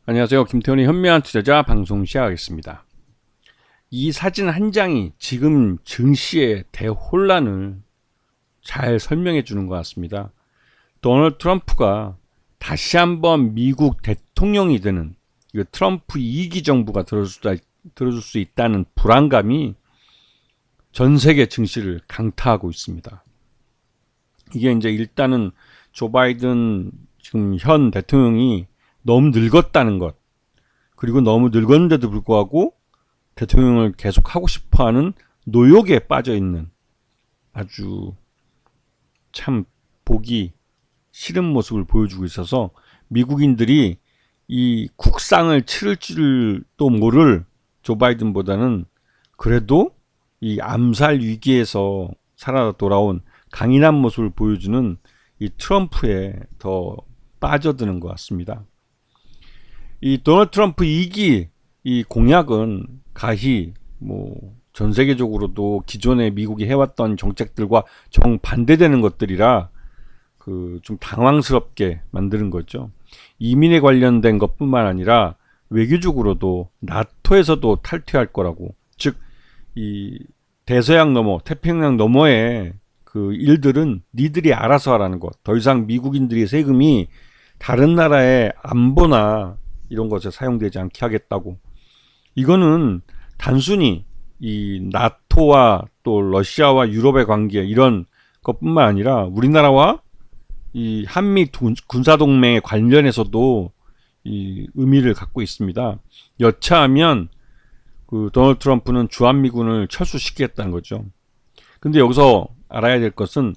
안녕하세요. 김태훈의 현명한 투자자 방송 시작하겠습니다. 이 사진 한 장이 지금 증시의 대혼란을 잘 설명해 주는 것 같습니다. 도널드 트럼프가 다시 한번 미국 대통령이 되는, 이거 트럼프 2기 정부가 들어줄 수 있다는 불안감이 전 세계 증시를 강타하고 있습니다. 이게 이제 일단은 조 바이든 지금 현 대통령이 너무 늙었다는 것, 그리고 너무 늙었는데도 불구하고 대통령을 계속 하고 싶어하는 노욕에 빠져있는 아주 참 보기 싫은 모습을 보여주고 있어서 미국인들이 이 국상을 치를 줄도 모를 조 바이든보다는 그래도 이 암살 위기에서 살아 돌아온 강인한 모습을 보여주는 이 트럼프에 더 빠져드는 것 같습니다. 이 도널드 트럼프 2기 이 공약은 가히 전 세계적으로도 기존에 미국이 해왔던 정책들과 정반대되는 것들이라 좀 당황스럽게 만드는 거죠. 이민에 관련된 것뿐만 아니라 외교적으로도 나토에서도 탈퇴할 거라고, 즉 이 대서양 너머, 태평양 너머의 그 일들은 니들이 알아서 하라는 것. 더 이상 미국인들의 세금이 다른 나라의 안보나 이런 것에 사용되지 않게 하겠다고. 이거는 단순히 이 나토와 또 러시아와 유럽의 관계 이런 것뿐만 아니라 우리나라와 이 한미 군사동맹에 관련해서도 이 의미를 갖고 있습니다. 여차하면 그 도널드 트럼프는 주한미군을 철수시키겠다는 거죠. 근데 여기서 알아야 될 것은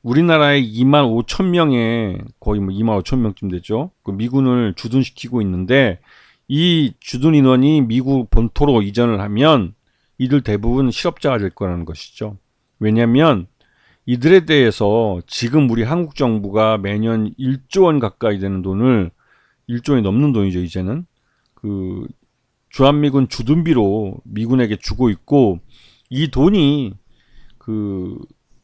우리나라에 2만 5천 명의 거의 2만 5천 명쯤 되죠. 그 미군을 주둔시키고 있는데 이 주둔 인원이 미국 본토로 이전을 하면 이들 대부분 실업자가 될 거라는 것이죠. 왜냐하면 이들에 대해서 지금 우리 한국 정부가 매년 1조 원 가까이 되는 돈을, 1조 원이 넘는 돈이죠, 이제는. 그 주한미군 주둔비로 미군에게 주고 있고, 이 돈이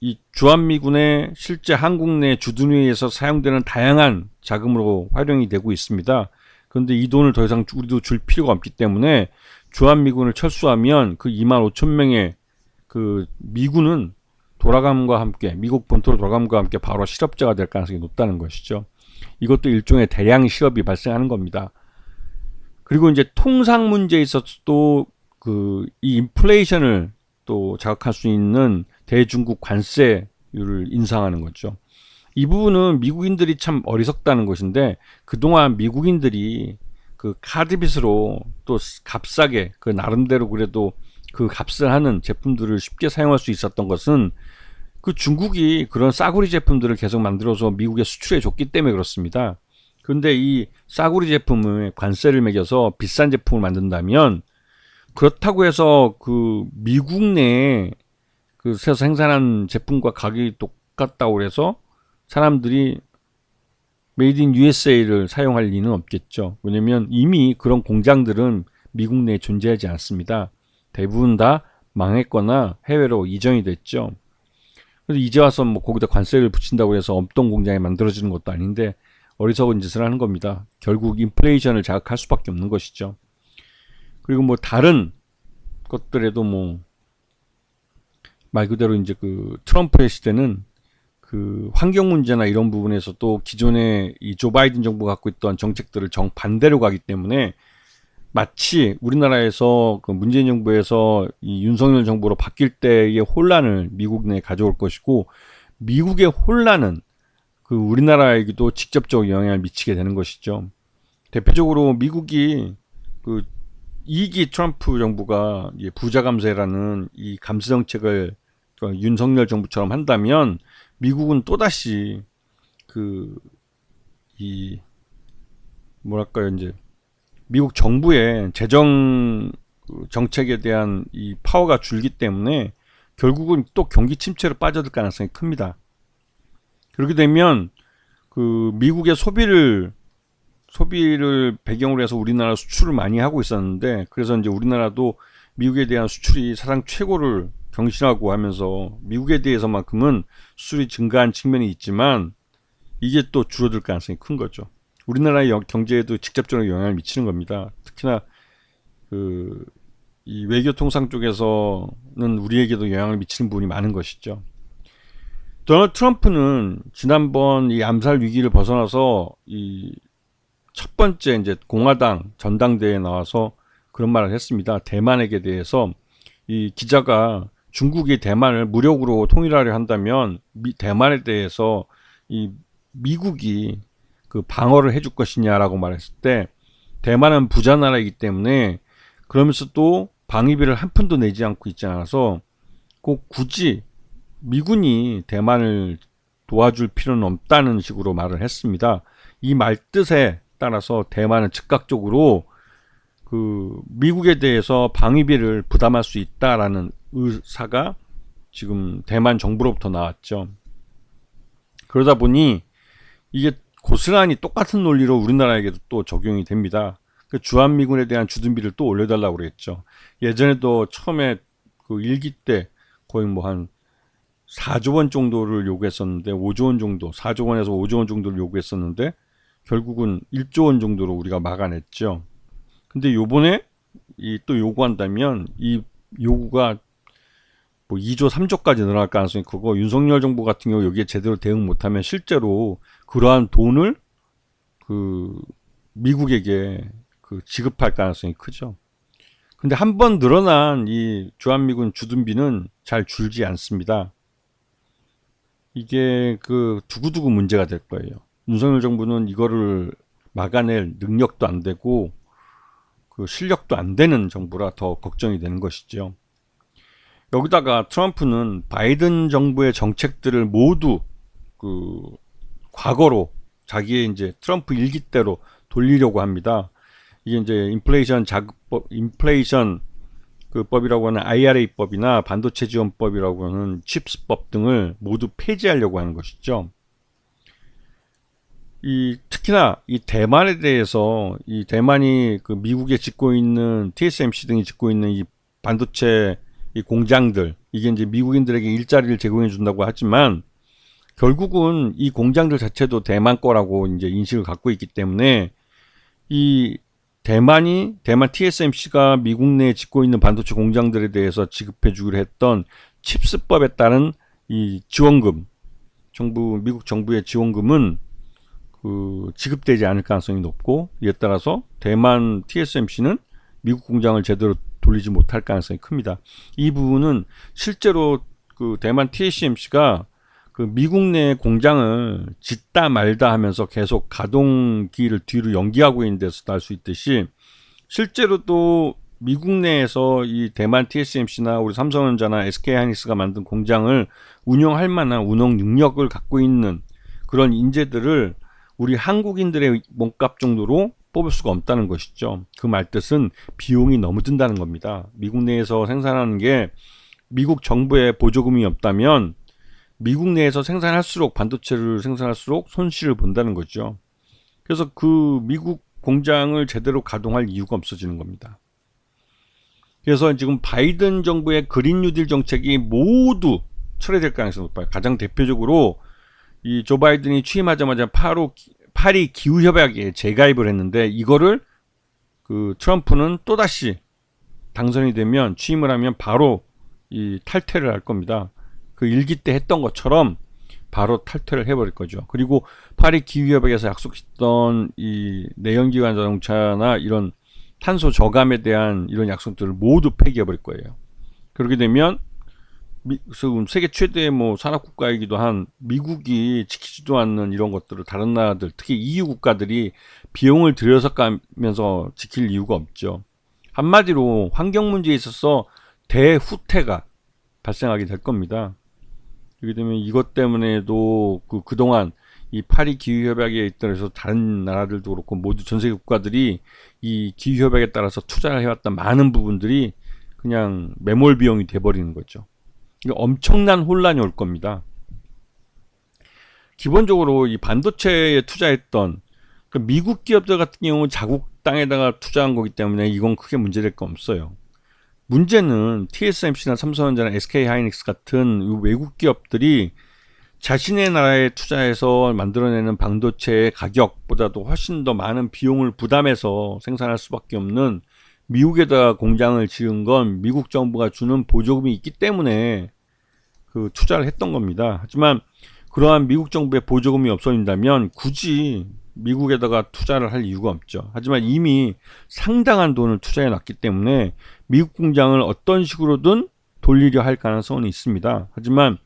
이 주한미군의 실제 한국 내 주둔위에서 사용되는 다양한 자금으로 활용이 되고 있습니다. 그런데 이 돈을 더 이상 우리도 줄 필요가 없기 때문에 주한미군을 철수하면 그 2만 5천 명의 그 미군은 돌아감과 함께, 미국 본토로 돌아감과 함께 바로 실업자가 될 가능성이 높다는 것이죠. 이것도 일종의 대량 실업이 발생하는 겁니다. 그리고 이제 통상 문제에 있어서도 이 인플레이션을 또 자극할 수 있는 대중국 관세율을 인상하는 거죠. 이 부분은 미국인들이 참 어리석다는 것인데, 그동안 미국인들이 그 카드빚으로 또 값싸게, 그 나름대로 그래도 그 값을 하는 제품들을 쉽게 사용할 수 있었던 것은 그 중국이 그런 싸구리 제품들을 계속 만들어서 미국에 수출해 줬기 때문에 그렇습니다. 그런데 이 싸구리 제품에 관세를 매겨서 비싼 제품을 만든다면, 그렇다고 해서 그 미국 내에 그래서 생산한 제품과 가격이 똑같다고 해서 사람들이 메이드 인 USA를 사용할 리는 없겠죠. 왜냐면 이미 그런 공장들은 미국 내에 존재하지 않습니다. 대부분 다 망했거나 해외로 이전이 됐죠. 그래서 이제 와서 거기다 관세를 붙인다고 해서 없던 공장이 만들어지는 것도 아닌데 어리석은 짓을 하는 겁니다. 결국 인플레이션을 자극할 수밖에 없는 것이죠. 그리고 다른 것들에도 말 그대로 이제 그 트럼프의 시대는 그 환경 문제나 이런 부분에서도 기존에 이 조 바이든 정부가 갖고 있던 정책들을 정반대로 가기 때문에 마치 우리나라에서 그 문재인 정부에서 이 윤석열 정부로 바뀔 때의 혼란을 미국 내에 가져올 것이고, 미국의 혼란은 그 우리나라에게도 직접적 영향을 미치게 되는 것이죠. 대표적으로 미국이 그 2기 트럼프 정부가 부자 감세라는 이 감세 정책을 윤석열 정부처럼 한다면 미국은 또다시 이제 미국 정부의 재정 정책에 대한 이 파워가 줄기 때문에 결국은 또 경기 침체로 빠져들 가능성이 큽니다. 그렇게 되면 그 미국의 소비를 배경으로 해서 우리나라 수출을 많이 하고 있었는데, 그래서 이제 우리나라도 미국에 대한 수출이 사상 최고를 경신하고 하면서 미국에 대해서만큼은 수출이 증가한 측면이 있지만 이게 또 줄어들 가능성이 큰 거죠. 우리나라의 경제에도 직접적으로 영향을 미치는 겁니다. 특히나 이 외교통상 쪽에서는 우리에게도 영향을 미치는 부분이 많은 것이죠. 도널드 트럼프는 지난번 이 암살 위기를 벗어나서 이 첫 번째 이제 공화당 전당대회에 나와서 그런 말을 했습니다. 대만에게 대해서 이 기자가 중국이 대만을 무력으로 통일하려 한다면 대만에 대해서 이 미국이 그 방어를 해줄 것이냐라고 말했을 때 대만은 부자 나라이기 때문에 그러면서 또 방위비를 한 푼도 내지 않고 있지 않아서 꼭 굳이 미군이 대만을 도와줄 필요는 없다는 식으로 말을 했습니다. 이 말 뜻에 따라서 대만은 즉각적으로 그 미국에 대해서 방위비를 부담할 수 있다라는 의사가 지금 대만 정부로부터 나왔죠. 그러다 보니 이게 고스란히 똑같은 논리로 우리나라에게도 또 적용이 됩니다. 그 주한미군에 대한 주둔비를 또 올려달라고 그랬죠. 예전에도 처음에 그 1기 때 거의 뭐 한 4조 원 정도를 요구했었는데 5조 원 정도, 4조 원에서 5조 원 정도를 요구했었는데 결국은 1조 원 정도로 우리가 막아냈죠. 근데 요번에 또 요구한다면 이 요구가 뭐 2조, 3조까지 늘어날 가능성이 크고 윤석열 정부 같은 경우 여기에 제대로 대응 못하면 실제로 그러한 돈을 그 미국에게 그 지급할 가능성이 크죠. 근데 한번 늘어난 이 주한미군 주둔비는 잘 줄지 않습니다. 이게 그 두고두고 문제가 될 거예요. 윤석열 정부는 이거를 막아낼 능력도 안 되고 그 실력도 안 되는 정부라 더 걱정이 되는 것이죠. 여기다가 트럼프는 바이든 정부의 정책들을 모두 그 과거로 자기의 이제 트럼프 일기 때로 돌리려고 합니다. 이게 이제 인플레이션 자극법, 인플레이션 그 법이라고 하는 IRA법이나 반도체 지원법이라고 하는 칩스법 등을 모두 폐지하려고 하는 것이죠. 특히나 이 대만에 대해서 이 대만이 그 미국에 짓고 있는 TSMC 등이 짓고 있는 이 반도체 이 공장들, 이게 이제 미국인들에게 일자리를 제공해 준다고 하지만 결국은 이 공장들 자체도 대만 거라고 이제 인식을 갖고 있기 때문에 이 대만 TSMC가 미국 내에 짓고 있는 반도체 공장들에 대해서 지급해 주기로 했던 칩스법에 따른 이 지원금, 미국 정부의 지원금은 그 지급되지 않을 가능성이 높고, 이에 따라서 대만 TSMC는 미국 공장을 제대로 돌리지 못할 가능성이 큽니다. 이 부분은 실제로 그 대만 TSMC가 그 미국 내 공장을 짓다 말다 하면서 계속 가동기를 뒤로 연기하고 있는 데서도 알 수 있듯이, 실제로 또 미국 내에서 이 대만 TSMC나 우리 삼성전자나 SK하이닉스가 만든 공장을 운영할 만한 운영 능력을 갖고 있는 그런 인재들을 우리 한국인들의 몸값 정도로 뽑을 수가 없다는 것이죠. 그 말뜻은 비용이 너무 든다는 겁니다. 미국 내에서 생산하는 게 미국 정부의 보조금이 없다면 미국 내에서 생산할수록, 반도체를 생산할수록 손실을 본다는 거죠. 그래서 그 미국 공장을 제대로 가동할 이유가 없어지는 겁니다. 그래서 지금 바이든 정부의 그린 뉴딜 정책이 모두 철회될 가능성이 높아요. 가장 대표적으로 이 조 바이든이 취임하자마자 파리 기후협약에 재가입을 했는데, 이거를 그 트럼프는 또다시 당선이 되면, 취임을 하면 바로 이 탈퇴를 할 겁니다. 그 일기 때 했던 것처럼 바로 탈퇴를 해버릴 거죠. 그리고 파리 기후협약에서 약속했던 이 내연기관 자동차나 이런 탄소 저감에 대한 이런 약속들을 모두 폐기해버릴 거예요. 그렇게 되면 세계 최대의 뭐 산업국가이기도 한 미국이 지키지도 않는 이런 것들을 다른 나라들, 특히 EU 국가들이 비용을 들여서 가면서 지킬 이유가 없죠. 한마디로 환경 문제에 있어서 대후퇴가 발생하게 될 겁니다. 그렇게 되면 이것 때문에도 그동안 이 파리 기후협약에 있더라도 다른 나라들도 그렇고 모두 전 세계 국가들이 이 기후협약에 따라서 투자를 해왔던 많은 부분들이 그냥 매몰 비용이 돼버리는 거죠. 엄청난 혼란이 올 겁니다. 기본적으로 이 반도체에 투자했던 그 미국 기업들 같은 경우 자국 땅에다가 투자한 거기 때문에 이건 크게 문제될 거 없어요. 문제는 TSMC나 삼성전자나 SK하이닉스 같은 외국 기업들이 자신의 나라에 투자해서 만들어내는 반도체의 가격보다도 훨씬 더 많은 비용을 부담해서 생산할 수밖에 없는 미국에다가 공장을 지은 건 미국 정부가 주는 보조금이 있기 때문에 그 투자를 했던 겁니다. 하지만 그러한 미국 정부의 보조금이 없어진다면 굳이 미국에다가 투자를 할 이유가 없죠. 하지만 이미 상당한 돈을 투자해 놨기 때문에 미국 공장을 어떤 식으로든 돌리려 할 가능성은 있습니다. 하지만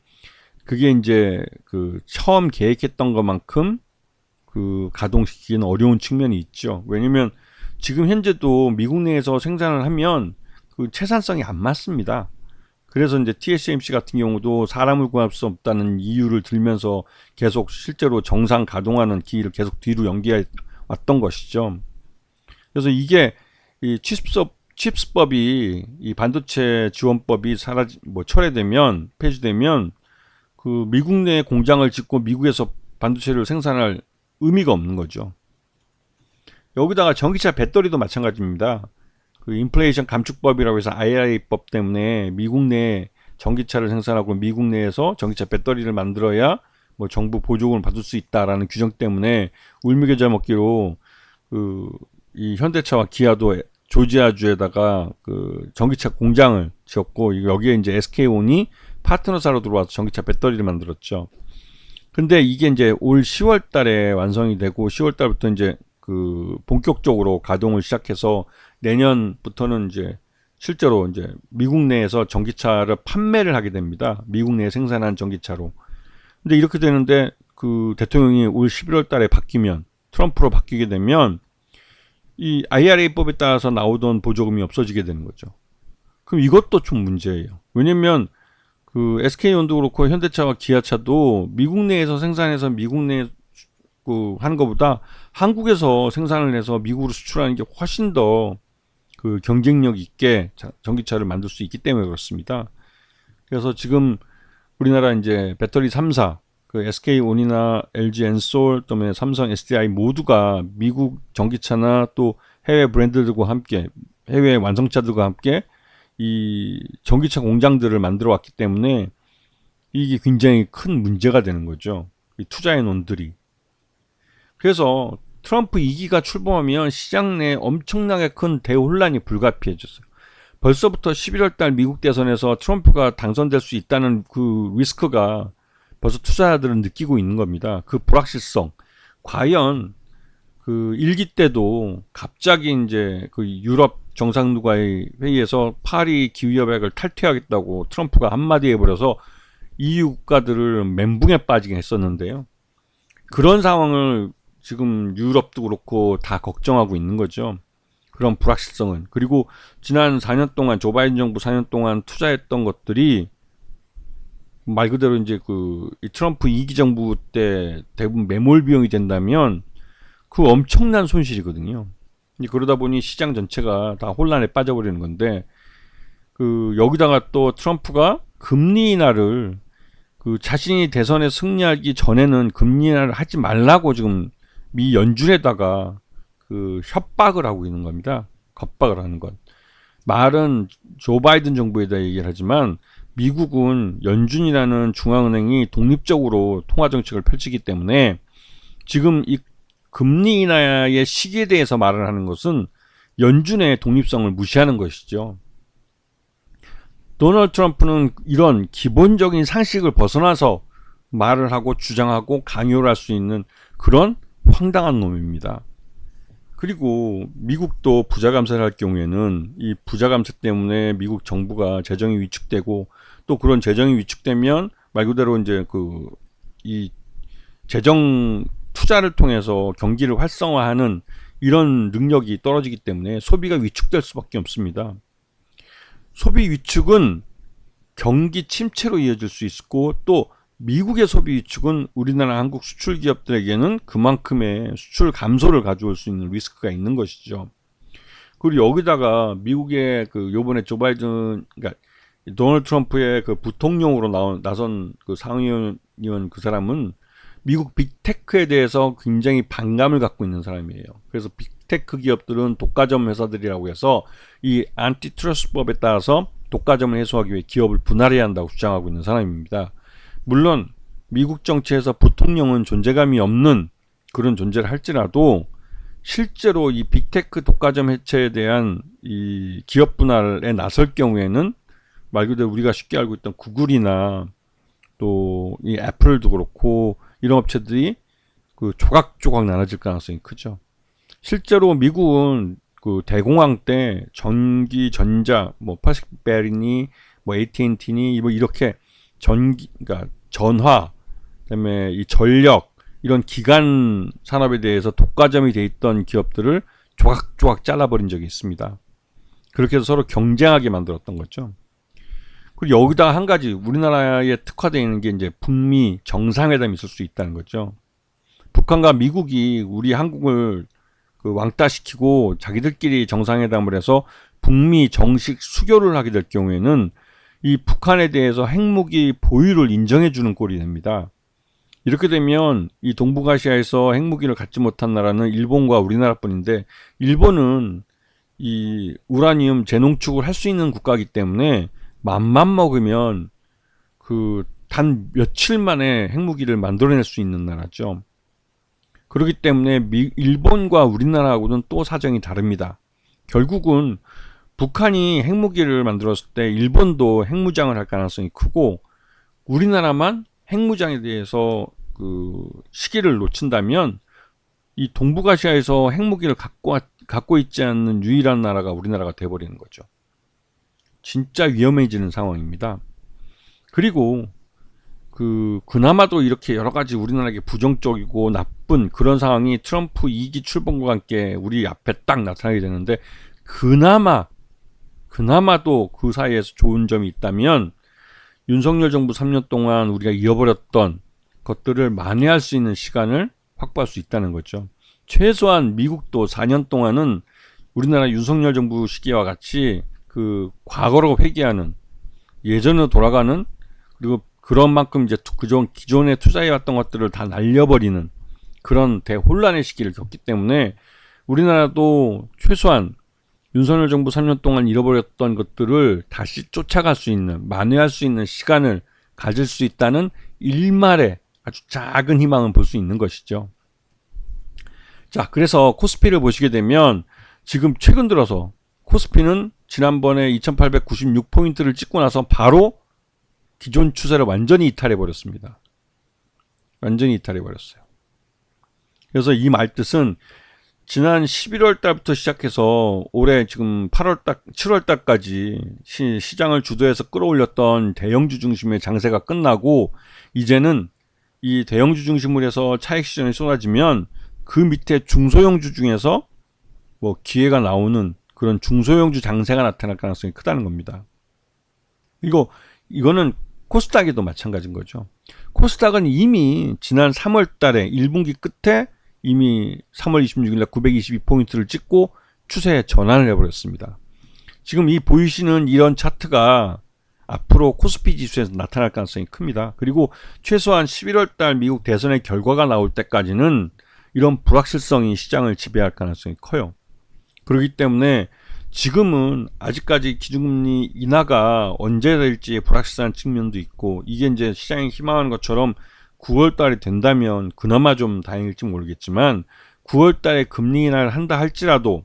그게 이제 그 처음 계획했던 것만큼 그 가동시키기는 어려운 측면이 있죠. 왜냐면 지금 현재도 미국 내에서 생산을 하면 그 채산성이 안 맞습니다. 그래서 이제 TSMC 같은 경우도 사람을 구할 수 없다는 이유를 들면서 계속 실제로 정상 가동하는 기일을 계속 뒤로 연기해 왔던 것이죠. 그래서 이게 이 칩스법이 이 반도체 지원법이 철회되면 폐지되면 그 미국 내에 공장을 짓고 미국에서 반도체를 생산할 의미가 없는 거죠. 여기다가 전기차 배터리도 마찬가지입니다. 그 인플레이션 감축법이라고 해서 IRA법 때문에 미국 내에 전기차를 생산하고 미국 내에서 전기차 배터리를 만들어야 뭐 정부 보조금을 받을 수 있다라는 규정 때문에 울미계자 먹기로 그 이 현대차와 기아도 조지아주에다가 그 전기차 공장을 지었고 여기에 이제 SK온이 파트너사로 들어와서 전기차 배터리를 만들었죠. 근데 이게 이제 올 10월 달에 완성이 되고 10월 달부터 이제 그 본격적으로 가동을 시작해서 내년부터는 이제 실제로 이제 미국 내에서 전기차를 판매를 하게 됩니다. 미국 내에 생산한 전기차로. 근데 이렇게 되는데 그 대통령이 올 11월 달에 바뀌면 트럼프로 바뀌게 되면 이 IRA법에 따라서 나오던 보조금이 없어지게 되는 거죠. 그럼 이것도 좀 문제예요. 왜냐면 그 SK온도 그렇고 현대차와 기아차도 미국 내에서 생산해서 미국 내에 그 하는 것보다 한국에서 생산을 해서 미국으로 수출하는 게 훨씬 더 그 경쟁력 있게 전기차를 만들 수 있기 때문에 그렇습니다. 그래서 지금 우리나라 이제 배터리 3사 그 SK온이나 LG 엔솔 또는 삼성 SDI 모두가 미국 전기차나 또 해외 브랜드들과 함께 해외 완성차들과 함께 이 전기차 공장들을 만들어 왔기 때문에 이게 굉장히 큰 문제가 되는 거죠. 이 투자해 논들이. 그래서 트럼프 2기가 출범하면 시장 내에 엄청나게 큰 대혼란이 불가피해졌어요. 벌써부터 11월 달 미국 대선에서 트럼프가 당선될 수 있다는 그 리스크가 벌써 투자자들은 느끼고 있는 겁니다. 그 불확실성. 과연 그 1기 때도 갑자기 이제 그 유럽 정상들과의 회의에서 파리 기후협약을 탈퇴하겠다고 트럼프가 한마디 해버려서 EU 국가들을 멘붕에 빠지게 했었는데요. 그런 상황을 지금 유럽도 그렇고 다 걱정하고 있는 거죠. 그런 불확실성은. 그리고 지난 4년 동안 조 바이든 정부 4년 동안 투자했던 것들이 말 그대로 이제 그 트럼프 2기 정부 때 대부분 매몰 비용이 된다면 그 엄청난 손실이거든요. 그러다 보니 시장 전체가 다 혼란에 빠져버리는 건데 그 여기다가 또 트럼프가 금리 인하를 그 자신이 대선에 승리하기 전에는 금리 인하를 하지 말라고 지금 미 연준에다가 그 협박을 하고 있는 겁니다. 겁박을 하는 것. 말은 조 바이든 정부에다 얘기를 하지만 미국은 연준이라는 중앙은행이 독립적으로 통화정책을 펼치기 때문에 지금 이 금리 인하의 시기에 대해서 말을 하는 것은 연준의 독립성을 무시하는 것이죠. 도널드 트럼프는 이런 기본적인 상식을 벗어나서 말을 하고 주장하고 강요를 할 수 있는 그런 황당한 놈입니다. 그리고 미국도 부자 감세를 할 경우에는 이 부자 감세 때문에 미국 정부가 재정이 위축되고 또 그런 재정이 위축되면 말 그대로 이제 그 이 재정 투자를 통해서 경기를 활성화하는 이런 능력이 떨어지기 때문에 소비가 위축될 수밖에 없습니다. 소비 위축은 경기 침체로 이어질 수 있고 또 미국의 소비 위축은 우리나라 한국 수출 기업들에게는 그만큼의 수출 감소를 가져올 수 있는 리스크가 있는 것이죠. 그리고 여기다가 미국의 그 요번에 조 바이든 그러니까 도널드 트럼프의 그 부통령으로 나선 그 상원의원 그 사람은 미국 빅테크에 대해서 굉장히 반감을 갖고 있는 사람이에요. 그래서 빅테크 기업들은 독과점 회사들이라고 해서 이 안티트러스트법에 따라서 독과점을 해소하기 위해 기업을 분할해야 한다고 주장하고 있는 사람입니다. 물론 미국 정치에서 부통령은 존재감이 없는 그런 존재를 할지라도 실제로 이 빅테크 독과점 해체에 대한 이 기업 분할에 나설 경우에는 말 그대로 우리가 쉽게 알고 있던 구글이나 또 이 애플도 그렇고 이런 업체들이 그 조각조각 나눠질 가능성이 크죠. 실제로 미국은 그 대공황 때 전기, 전자, 뭐 파시픽베리니, 뭐 AT&T니 뭐 이렇게 그러니까 전화, 그다음에 이 전력 이런 기간 산업에 대해서 독과점이 돼 있던 기업들을 조각조각 잘라버린 적이 있습니다. 그렇게 해서 서로 경쟁하게 만들었던 거죠. 그리고 여기다 한 가지 우리나라에 특화되어 있는 게 이제 북미 정상회담이 있을 수 있다는 거죠. 북한과 미국이 우리 한국을 그 왕따시키고 자기들끼리 정상회담을 해서 북미 정식 수교를 하게 될 경우에는 이 북한에 대해서 핵무기 보유를 인정해 주는 꼴이 됩니다. 이렇게 되면 이 동북아시아에서 핵무기를 갖지 못한 나라는 일본과 우리나라뿐인데, 일본은 이 우라늄 재농축을 할 수 있는 국가이기 때문에 맘만 먹으면 그 단 며칠 만에 핵무기를 만들어낼 수 있는 나라죠. 그렇기 때문에 일본과 우리나라하고는 또 사정이 다릅니다. 결국은 북한이 핵무기를 만들었을 때 일본도 핵무장을 할 가능성이 크고, 우리나라만 핵무장에 대해서 그 시기를 놓친다면 이 동북아시아에서 핵무기를 갖고 있지 않는 유일한 나라가 우리나라가 돼버리는 거죠. 진짜 위험해지는 상황입니다. 그리고 그나마도 이렇게 여러 가지 우리나라에게 부정적이고 나쁜 그런 상황이 트럼프 2기 출범과 함께 우리 앞에 딱 나타나게 되는데, 그나마도 그 사이에서 좋은 점이 있다면 윤석열 정부 3년 동안 우리가 잃어버렸던 것들을 만회할 수 있는 시간을 확보할 수 있다는 거죠. 최소한 미국도 4년 동안은 우리나라 윤석열 정부 시기와 같이 그 과거로 회귀하는, 예전으로 돌아가는, 그리고 그런 만큼 이제 기존에 투자해왔던 것들을 다 날려버리는 그런 대혼란의 시기를 겪기 때문에 우리나라도 최소한 윤석열 정부 3년 동안 잃어버렸던 것들을 다시 쫓아갈 수 있는, 만회할 수 있는 시간을 가질 수 있다는 일말의 아주 작은 희망은 볼 수 있는 것이죠. 자, 그래서 코스피를 보시게 되면 지금 최근 들어서 코스피는 지난번에 2896포인트를 찍고 나서 바로 기존 추세를 완전히 이탈해 버렸습니다. 완전히 이탈해 버렸어요. 그래서 이 말뜻은 지난 11월 달부터 시작해서 올해 지금 7월 달까지 시장을 주도해서 끌어올렸던 대형주 중심의 장세가 끝나고, 이제는 이 대형주 중심으로 해서 차익 시전이 쏟아지면 그 밑에 중소형주 중에서 뭐 기회가 나오는 그런 중소형주 장세가 나타날 가능성이 크다는 겁니다. 이거는 코스닥에도 마찬가지인 거죠. 코스닥은 이미 지난 3월 달에 1분기 끝에 이미 3월 26일 날 922포인트를 찍고 추세 전환을 해버렸습니다. 지금 이 보이시는 이런 차트가 앞으로 코스피 지수에서 나타날 가능성이 큽니다. 그리고 최소한 11월 달 미국 대선의 결과가 나올 때까지는 이런 불확실성이 시장을 지배할 가능성이 커요. 그렇기 때문에 지금은 아직까지 기준금리 인하가 언제 될지 불확실한 측면도 있고, 이게 이제 시장이 희망하는 것처럼 9월 달에 된다면 그나마 좀 다행일지 모르겠지만, 9월 달에 금리 인하를 한다 할지라도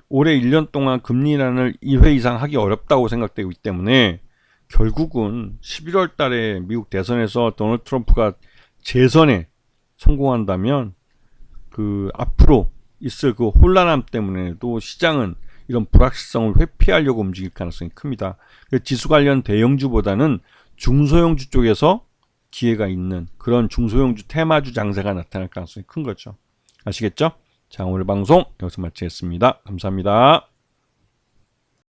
올해 1년 동안 금리 인하를 2회 이상 하기 어렵다고 생각되고 있기 때문에 결국은 11월 달에 미국 대선에서 도널드 트럼프가 재선에 성공한다면 그 앞으로 있을 그 혼란함 때문에도 시장은 이런 불확실성을 회피하려고 움직일 가능성이 큽니다. 지수 관련 대형주보다는 중소형주 쪽에서 기회가 있는 그런 중소형주 테마주 장세가 나타날 가능성이 큰 거죠. 아시겠죠? 자, 오늘 방송 여기서 마치겠습니다. 감사합니다.